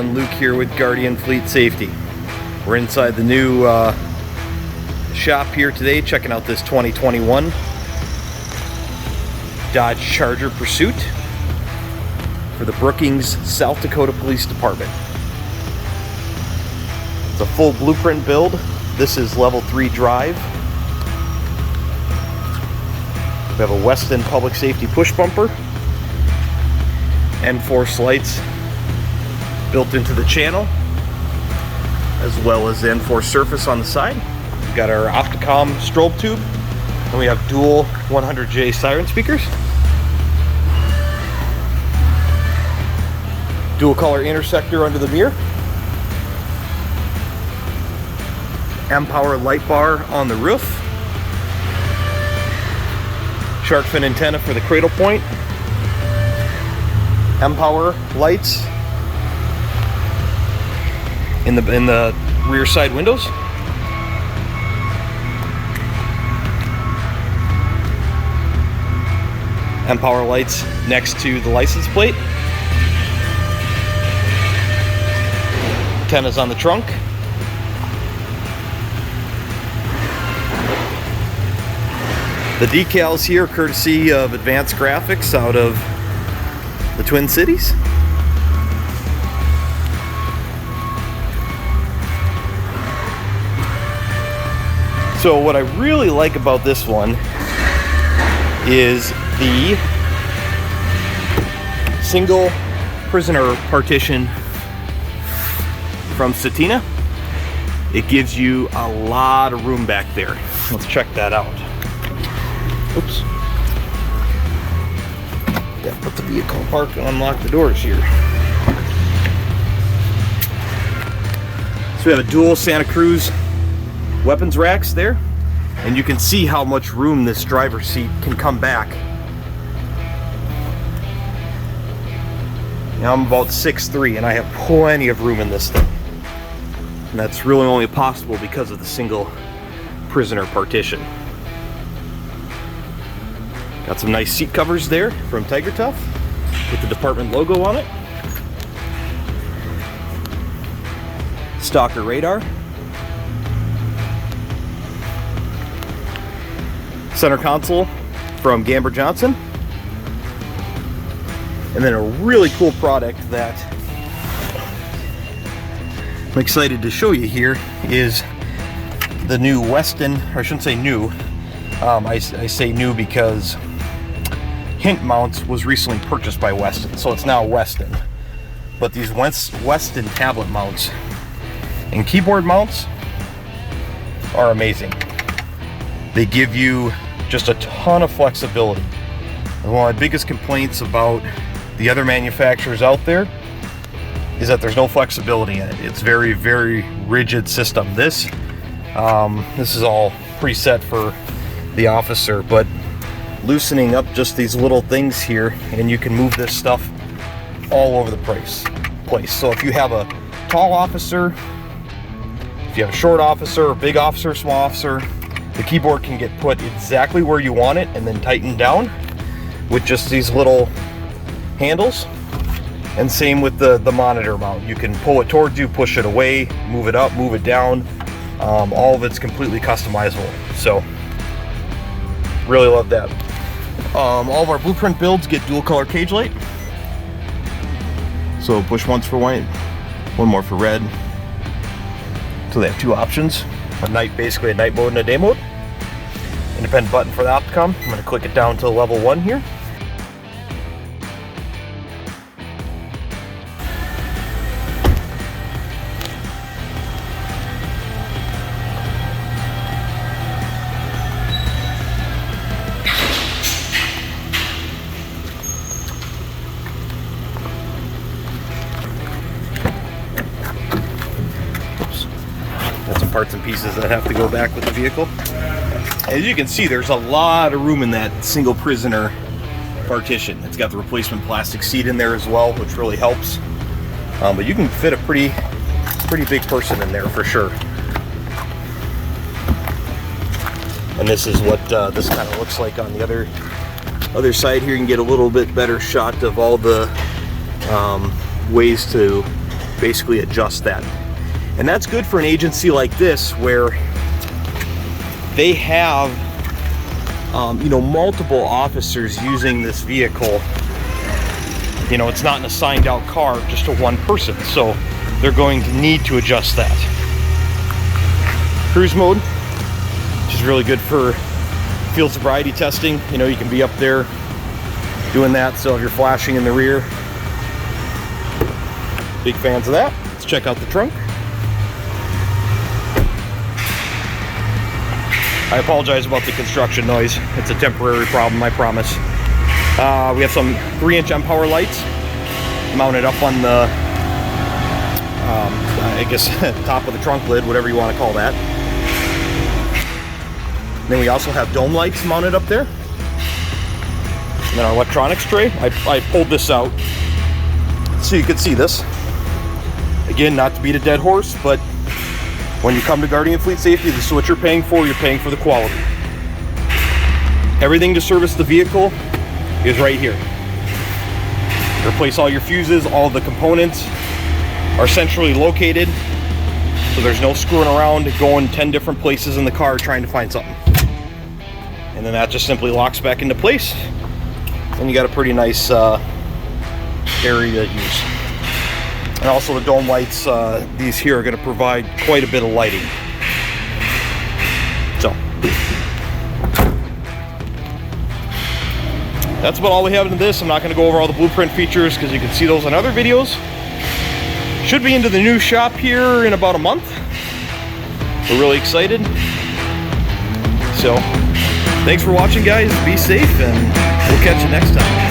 everyone, Luke here with Guardian Fleet Safety. We're inside the new shop here today, checking out this 2021 Dodge Charger Pursuit for the Brookings, South Dakota Police Department. It's a full blueprint build. This is level 3 drive. We have a Weston public safety push bumper, N-Force lights built into the channel, as well as the N-Force surface on the side. We've got our Opticom strobe tube, and we have dual 100J siren speakers. Dual color intersector under the mirror. M-Power light bar on the roof. Shark fin antenna for the cradle point. M-Power lights in the rear side windows. M-Power lights next to the license plate. Antennas on the trunk. The decals here, courtesy of Advanced Graphics out of the Twin Cities. So what I really like about this one is the single prisoner partition from Satina. It gives you a lot of room back there. Let's check that out. Oops. Yeah, put the vehicle in park and unlock the doors here. So we have a dual Santa Cruz weapons racks there, and you can see how much room this driver's seat can come back. Now I'm about 6'3", and I have plenty of room in this thing. And that's really only possible because of the single prisoner partition. Got some nice seat covers there from Tiger Tough with the department logo on it. Stalker radar. Center console from Gamber Johnson. And then a really cool product that I'm excited to show you here is the new Weston, or I shouldn't say new, I say new because Hint Mounts was recently purchased by Weston, so it's now Weston. But these Weston tablet mounts and keyboard mounts are amazing. They give you just a ton of flexibility. And one of my biggest complaints about the other manufacturers out there is that there's no flexibility in it. It's very, very rigid system. This is all preset for the officer, but loosening up just these little things here, and you can move this stuff all over the place. So if you have a tall officer, if you have a short officer, a big officer, small officer, the keyboard can get put exactly where you want it and then tightened down with just these little handles. And same with the monitor mount. You can pull it towards you, push it away, move it up, move it down. All of it's completely customizable. So really love that. All of our blueprint builds get dual color cage light. So push once for white, one more for red. So they have two options, basically a night mode and a day mode. Independent button for the Opticom. I'm going to click it down to level 1 here. Parts and pieces that have to go back with the vehicle. As you can see, there's a lot of room in that single prisoner partition. It's got the replacement plastic seat in there as well, which really helps. But you can fit a pretty big person in there for sure. And this is what this kind of looks like on the other side here. You can get a little bit better shot of all the ways to basically adjust that. And that's good for an agency like this where they have you know, multiple officers using this vehicle. You know, it's not an assigned out car just to one person, so they're going to need to adjust that. Cruise mode, which is really good for field sobriety testing. You know, you can be up there doing that, so if you're flashing in the rear. Big fans of that. Let's check out the trunk. I apologize about the construction noise. It's a temporary problem, I promise. We have some 3-inch M-Power lights mounted up on the, I guess, top of the trunk lid, whatever you want to call that. Then we also have dome lights mounted up there. And then our electronics tray. I pulled this out so you could see this. Again, not to beat a dead horse, but when you come to Guardian Fleet Safety, this is what you're paying for. You're paying for the quality. Everything to service the vehicle is right here. Replace all your fuses. All the components are centrally located, so there's no screwing around going 10 different places in the car trying to find something. And then that just simply locks back into place, and you got a pretty nice area to use. And also the dome lights, these here are going to provide quite a bit of lighting. So that's about all we have into this. I'm not going to go over all the blueprint features because you can see those in other videos. Should be into the new shop here in about a month. We're really excited. So thanks for watching, guys. Be safe, and we'll catch you next time.